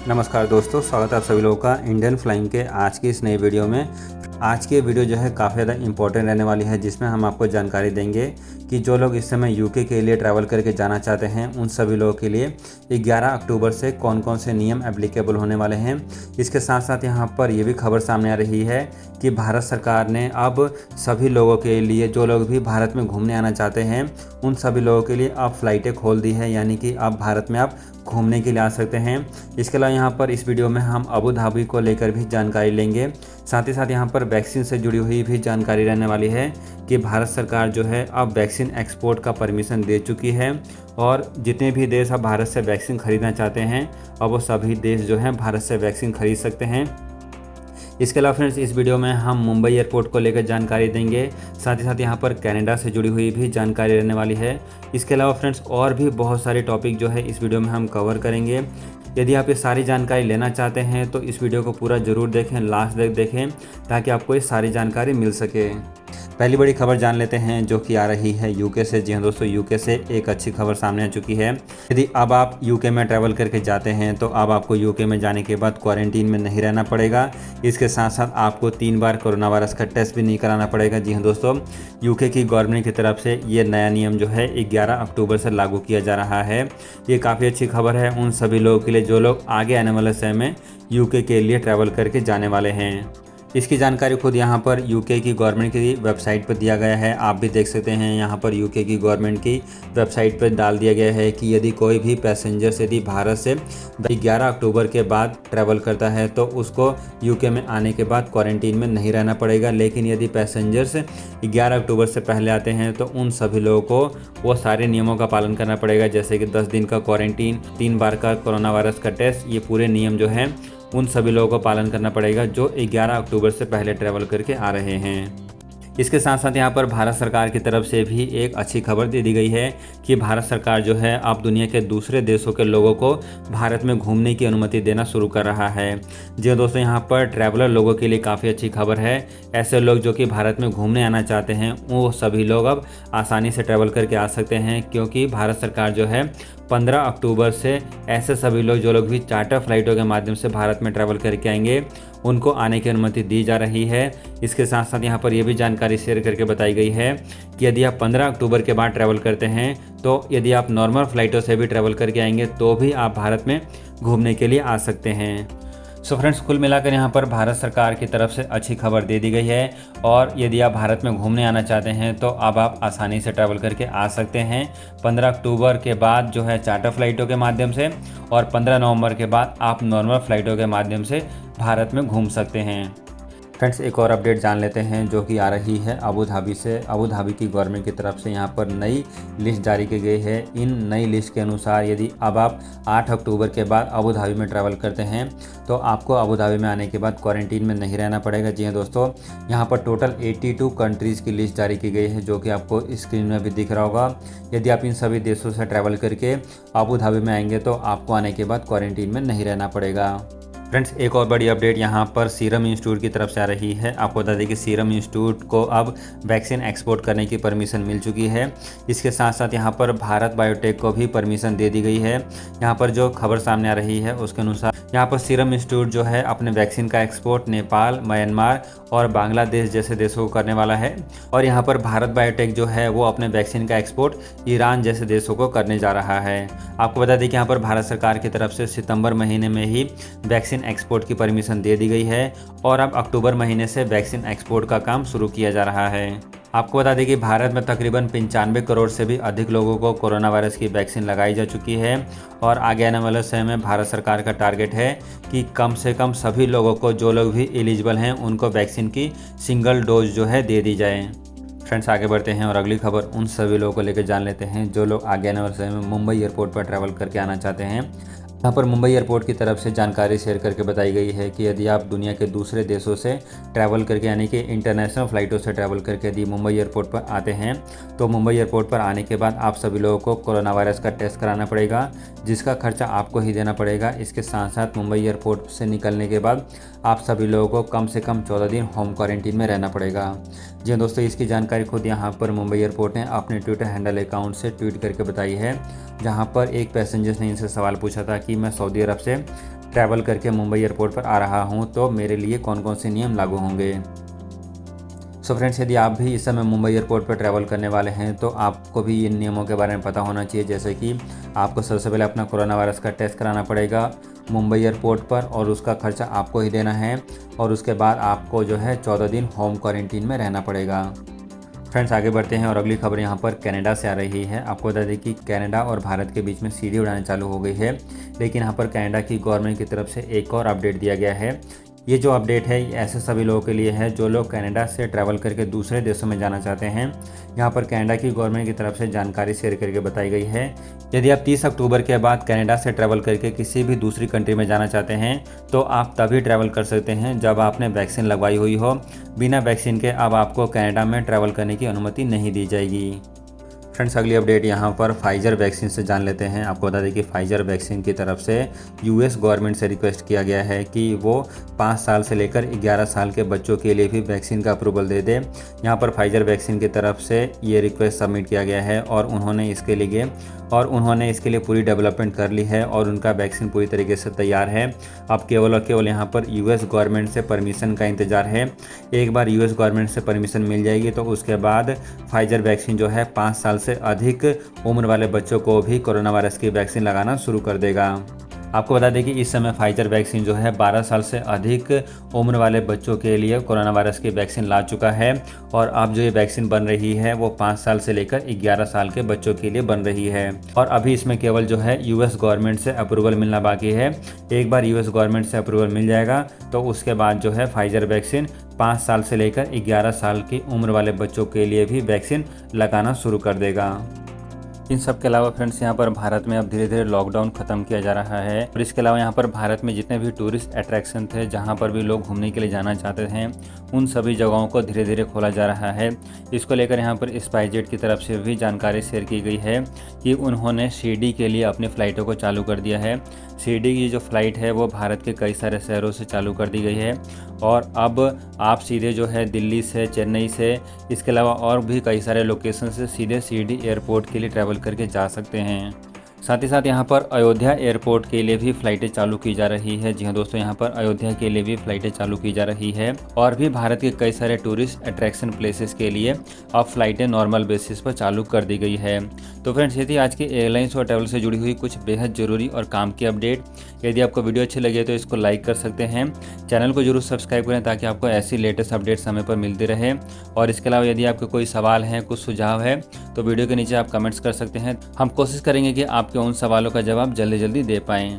नमस्कार दोस्तों, स्वागत है आप सभी लोगों का इंडियन फ्लाइंग के आज की इस नई वीडियो में। आज की वीडियो जो है काफ़ी ज़्यादा इंपॉर्टेंट रहने वाली है, जिसमें हम आपको जानकारी देंगे कि जो लोग इस समय यूके के लिए ट्रैवल करके जाना चाहते हैं उन सभी लोगों के लिए 11 अक्टूबर से कौन कौन से नियम एप्लीकेबल होने वाले हैं। इसके साथ साथ यहाँ पर ये भी खबर सामने आ रही है कि भारत सरकार ने अब सभी लोगों के लिए, जो लोग भी भारत में घूमने आना चाहते हैं उन सभी लोगों के लिए अब फ़्लाइटें खोल दी है, यानी कि अब भारत में आप घूमने के लिए आ सकते हैं। इसके अलावा यहाँ पर इस वीडियो में हम अबू धाबी को लेकर भी जानकारी लेंगे। साथ ही साथ यहाँ पर वैक्सीन से जुड़ी हुई भी जानकारी रहने वाली है कि भारत सरकार जो है अब वैक्सीन एक्सपोर्ट का परमिशन दे चुकी है और जितने भी देश अब भारत से वैक्सीन खरीदना चाहते हैं अब वो सभी देश जो हैं भारत से वैक्सीन खरीद सकते हैं। इसके अलावा फ्रेंड्स इस वीडियो में हम मुंबई एयरपोर्ट को लेकर जानकारी देंगे। साथ ही साथ यहाँ पर कनाडा से जुड़ी हुई भी जानकारी रहने वाली है। इसके अलावा फ्रेंड्स और भी बहुत सारे टॉपिक जो है इस वीडियो में हम कवर करेंगे। यदि आप ये सारी जानकारी लेना चाहते हैं तो इस वीडियो को पूरा ज़रूर देखें, लास्ट तक देखें, ताकि आपको ये सारी जानकारी मिल सके। पहली बड़ी खबर जान लेते हैं जो कि आ रही है यूके से। जी हाँ दोस्तों, यूके से एक अच्छी खबर सामने आ चुकी है। यदि अब आप यूके में ट्रैवल करके जाते हैं तो अब आपको यूके में जाने के बाद क्वारंटीन में नहीं रहना पड़ेगा। इसके साथ साथ आपको 3 बार कोरोना वायरस का टेस्ट भी नहीं कराना पड़ेगा। जी हाँ दोस्तों, यूके की गवर्नमेंट की तरफ से ये नया नियम जो है 11 अक्टूबर से लागू किया जा रहा है। ये काफ़ी अच्छी खबर है उन सभी लोगों के लिए जो लोग आगे आने वाले समय में यूके के लिए ट्रैवल करके जाने वाले हैं। इसकी जानकारी खुद यहाँ पर यूके की गवर्नमेंट की वेबसाइट पर दिया गया है। आप भी देख सकते हैं, यहाँ पर यूके की गवर्नमेंट की वेबसाइट पर डाल दिया गया है कि यदि कोई भी पैसेंजर यदि भारत से 11 अक्टूबर के बाद ट्रैवल करता है तो उसको यूके में आने के बाद क्वारंटीन में नहीं रहना पड़ेगा। लेकिन यदि पैसेंजर्स 11 अक्टूबर से पहले आते हैं तो उन सभी लोगों को वो सारे नियमों का पालन करना पड़ेगा, जैसे कि 10 दिन का क्वारंटीन, 3 बार का कोरोना वायरस का टेस्ट। ये पूरे नियम जो हैं उन सभी लोगों को पालन करना पड़ेगा जो 11 अक्टूबर से पहले ट्रैवल करके आ रहे हैं। इसके साथ साथ यहाँ पर भारत सरकार की तरफ से भी एक अच्छी खबर दे दी गई है कि भारत सरकार जो है अब दुनिया के दूसरे देशों के लोगों को भारत में घूमने की अनुमति देना शुरू कर रहा है। जी दोस्तों, यहाँ पर ट्रैवलर लोगों के लिए काफ़ी अच्छी खबर है। ऐसे लोग जो कि भारत में घूमने आना चाहते हैं वो सभी लोग अब आसानी से ट्रैवल करके आ सकते हैं, क्योंकि भारत सरकार जो है 15 अक्टूबर से ऐसे सभी लोग जो लोग भी चार्टर फ्लाइटों के माध्यम से भारत में ट्रैवल करके आएंगे उनको आने की अनुमति दी जा रही है। इसके साथ साथ यहाँ पर यह भी जानकारी शेयर करके बताई गई है कि यदि आप 15 अक्टूबर के बाद ट्रैवल करते हैं तो यदि आप नॉर्मल फ़्लाइटों से भी ट्रैवल करके आएंगे तो भी आप भारत में घूमने के लिए आ सकते हैं। सो फ्रेंड्स, कुल मिलाकर यहाँ पर भारत सरकार की तरफ से अच्छी खबर दे दी गई है और यदि आप भारत में घूमने आना चाहते हैं तो अब आप आसानी से ट्रैवल करके आ सकते हैं 15 अक्टूबर के बाद जो है चार्टर फ्लाइटों के माध्यम से, और 15 नवंबर के बाद आप नॉर्मल फ़्लाइटों के माध्यम से भारत में घूम सकते हैं। फ्रेंड्स, एक और अपडेट जान लेते हैं जो कि आ रही है अबू धाबी से। अबू धाबी की गवर्नमेंट की तरफ से यहाँ पर नई लिस्ट जारी की गई है। इन नई लिस्ट के अनुसार यदि अब आप 8 अक्टूबर के बाद अबू धाबी में ट्रैवल करते हैं तो आपको अबू धाबी में आने के बाद क्वारंटीन में नहीं रहना पड़ेगा। जी हाँ दोस्तों, यहाँ पर टोटल 82 कंट्रीज़ की लिस्ट जारी की गई है, जो कि आपको स्क्रीन में भी दिख रहा होगा। यदि आप इन सभी देशों से ट्रैवल करके अबू धाबी में आएंगे तो आपको आने के बाद क्वारंटीन में नहीं रहना पड़ेगा। फ्रेंड्स, एक और बड़ी अपडेट यहाँ पर सीरम इंस्टीट्यूट की तरफ से आ रही है। आपको बता दें कि सीरम इंस्टीट्यूट को अब वैक्सीन एक्सपोर्ट करने की परमिशन मिल चुकी है। इसके साथ साथ यहाँ पर भारत बायोटेक को भी परमिशन दे दी गई है। यहाँ पर जो खबर सामने आ रही है उसके अनुसार यहाँ पर सीरम इंस्टीट्यूट जो है अपने वैक्सीन का एक्सपोर्ट नेपाल, म्यांमार और बांग्लादेश जैसे देशों को करने वाला है, और यहाँ पर भारत बायोटेक जो है वो अपने वैक्सीन का एक्सपोर्ट ईरान जैसे देशों को करने जा रहा है। आपको बता दें कि यहाँ पर भारत सरकार की तरफ से सितंबर महीने में ही वैक्सीन एक्सपोर्ट की परमिशन दे दी गई है और अब अक्टूबर महीने से वैक्सीन एक्सपोर्ट का काम शुरू किया जा रहा है। आपको बता दें कि भारत में तकरीबन 95 करोड़ से भी अधिक लोगों को कोरोना वायरस की वैक्सीन लगाई जा चुकी है और आगे आने वाले समय में भारत सरकार का टारगेट है कि कम से कम सभी लोगों को, जो लोग भी एलिजिबल हैं, उनको वैक्सीन की सिंगल डोज जो है दे दी जाए। फ्रेंड्स, आगे बढ़ते हैं और अगली खबर उन सभी लोगों को लेकर जान लेते हैं जो लोग आगे आने वाले समय में मुंबई एयरपोर्ट पर ट्रैवल करके आना चाहते हैं। यहाँ पर मुंबई एयरपोर्ट की तरफ से जानकारी शेयर करके बताई गई है कि यदि आप दुनिया के दूसरे देशों से ट्रैवल करके, यानी कि इंटरनेशनल फ़्लाइटों से ट्रैवल करके यदि मुंबई एयरपोर्ट पर आते हैं तो मुंबई एयरपोर्ट पर आने के बाद आप सभी लोगों को कोरोना वायरस का टेस्ट कराना पड़ेगा, जिसका खर्चा आपको ही देना पड़ेगा। इसके साथ साथ मुंबई एयरपोर्ट से निकलने के बाद आप सभी लोगों को कम से कम 14 दिन होम क्वारंटीन में रहना पड़ेगा। जी दोस्तों, इसकी जानकारी खुद यहाँ पर मुंबई एयरपोर्ट ने अपने ट्विटर हैंडल अकाउंट से ट्वीट करके बताई है, जहाँ पर एक पैसेंजर ने इनसे सवाल पूछा था कि मैं सऊदी अरब से ट्रैवल करके मुंबई एयरपोर्ट पर आ रहा हूँ तो मेरे लिए कौन कौन से नियम लागू होंगे। सो फ्रेंड्स, यदि आप भी इस समय मुंबई एयरपोर्ट पर ट्रैवल करने वाले हैं तो आपको भी इन नियमों के बारे में पता होना चाहिए। जैसे कि आपको सबसे पहले अपना कोरोना वायरस का टेस्ट कराना पड़ेगा मुंबई एयरपोर्ट पर और उसका खर्चा आपको ही देना है। और उसके बाद आपको जो है 14 दिन होम क्वारंटीन में रहना पड़ेगा। फ्रेंड्स, आगे बढ़ते हैं और अगली खबर यहाँ पर कनाडा से आ रही है। आपको बता दें कि कनाडा और भारत के बीच में सीधी उड़ानें चालू हो गई है, लेकिन यहाँ पर कनाडा की गवर्नमेंट की तरफ से एक और अपडेट दिया गया है। ये जो अपडेट है ये ऐसे सभी लोगों के लिए है जो लोग कनाडा से ट्रैवल करके दूसरे देशों में जाना चाहते हैं। यहाँ पर कनाडा की गवर्नमेंट की तरफ से जानकारी शेयर करके बताई गई है। यदि आप 30 अक्टूबर के बाद कनाडा से ट्रैवल करके किसी भी दूसरी कंट्री में जाना चाहते हैं तो आप तभी ट्रैवल कर सकते हैं जब आपने वैक्सीन लगवाई हुई हो। बिना वैक्सीन के अब आपको कनाडा में ट्रैवल करने की अनुमति नहीं दी जाएगी। फ्रेंड्स, अगली अपडेट यहाँ पर फाइजर वैक्सीन से जान लेते हैं। आपको बता दें कि फाइजर वैक्सीन की तरफ से यूएस गवर्नमेंट से रिक्वेस्ट किया गया है कि वो 5 साल से लेकर 11 साल के बच्चों के लिए भी वैक्सीन का अप्रूवल दे दे। यहाँ पर फाइजर वैक्सीन की तरफ से ये रिक्वेस्ट सबमिट किया गया है और उन्होंने इसके लिए पूरी डेवलपमेंट कर ली है और उनका वैक्सीन पूरी तरीके से तैयार है। अब केवल और केवल यहाँ पर यूएस गवर्नमेंट से परमिशन का इंतज़ार है। एक बार यूएस गवर्नमेंट से परमिशन मिल जाएगी तो उसके बाद फाइजर वैक्सीन जो है 5 साल से अधिक उम्र वाले बच्चों को भी कोरोना वायरस की वैक्सीन लगाना शुरू कर देगा। आपको बता दें कि इस समय फाइजर वैक्सीन जो है 12 साल से अधिक उम्र वाले बच्चों के लिए कोरोना वायरस की वैक्सीन ला चुका है और अब जो ये वैक्सीन बन रही है वो 5 साल से लेकर 11 साल के बच्चों के लिए बन रही है। और अभी इसमें केवल जो है यूएस गवर्नमेंट से अप्रूवल मिलना बाकी है। एक बार यूएस गवर्नमेंट से अप्रूवल मिल जाएगा तो उसके बाद जो है फाइजर वैक्सीन 5 साल से लेकर 11 साल की उम्र वाले बच्चों के लिए भी वैक्सीन लगाना शुरू कर देगा। इन सब के अलावा फ्रेंड्स, यहाँ पर भारत में अब धीरे धीरे लॉकडाउन खत्म किया जा रहा है और इसके अलावा यहाँ पर भारत में जितने भी टूरिस्ट अट्रैक्शन थे, जहाँ पर भी लोग घूमने के लिए जाना चाहते हैं, उन सभी जगहों को धीरे धीरे खोला जा रहा है। इसको लेकर यहाँ पर स्पाइसजेट की तरफ से भी जानकारी शेयर की गई है कि उन्होंने शिरडी के लिए अपनी फ़्लाइटों को चालू कर दिया है। शिरडी की जो फ़्लाइट है वो भारत के कई सारे शहरों से चालू कर दी गई है और अब आप सीधे जो है दिल्ली से, चेन्नई से, इसके अलावा और भी कई सारे लोकेशन से सीधे शिरडी एयरपोर्ट के लिए ट्रैवल करके जा सकते हैं। साथ ही साथ यहाँ पर अयोध्या एयरपोर्ट के लिए भी फ़्लाइटें चालू की जा रही है। जी हाँ दोस्तों, यहाँ पर अयोध्या के लिए भी फ़्लाइटें चालू की जा रही है और भी भारत के कई सारे टूरिस्ट अट्रैक्शन प्लेसेस के लिए अब फ़्लाइटें नॉर्मल बेसिस पर चालू कर दी गई है। तो फ्रेंड्स, ये थी आज की एयरलाइंस और ट्रैवल से जुड़ी हुई कुछ बेहद ज़रूरी और काम की अपडेट। यदि आपको वीडियो अच्छी लगे तो इसको लाइक कर सकते हैं, चैनल को जरूर सब्सक्राइब करें ताकि आपको ऐसी लेटेस्ट अपडेट समय पर मिलती रहे। और इसके अलावा यदि आपके कोई सवाल हैं, कुछ सुझाव है तो वीडियो के नीचे आप कमेंट्स कर सकते हैं। हम कोशिश करेंगे कि आपके उन सवालों का जवाब जल्दी जल्दी दे पाएँ।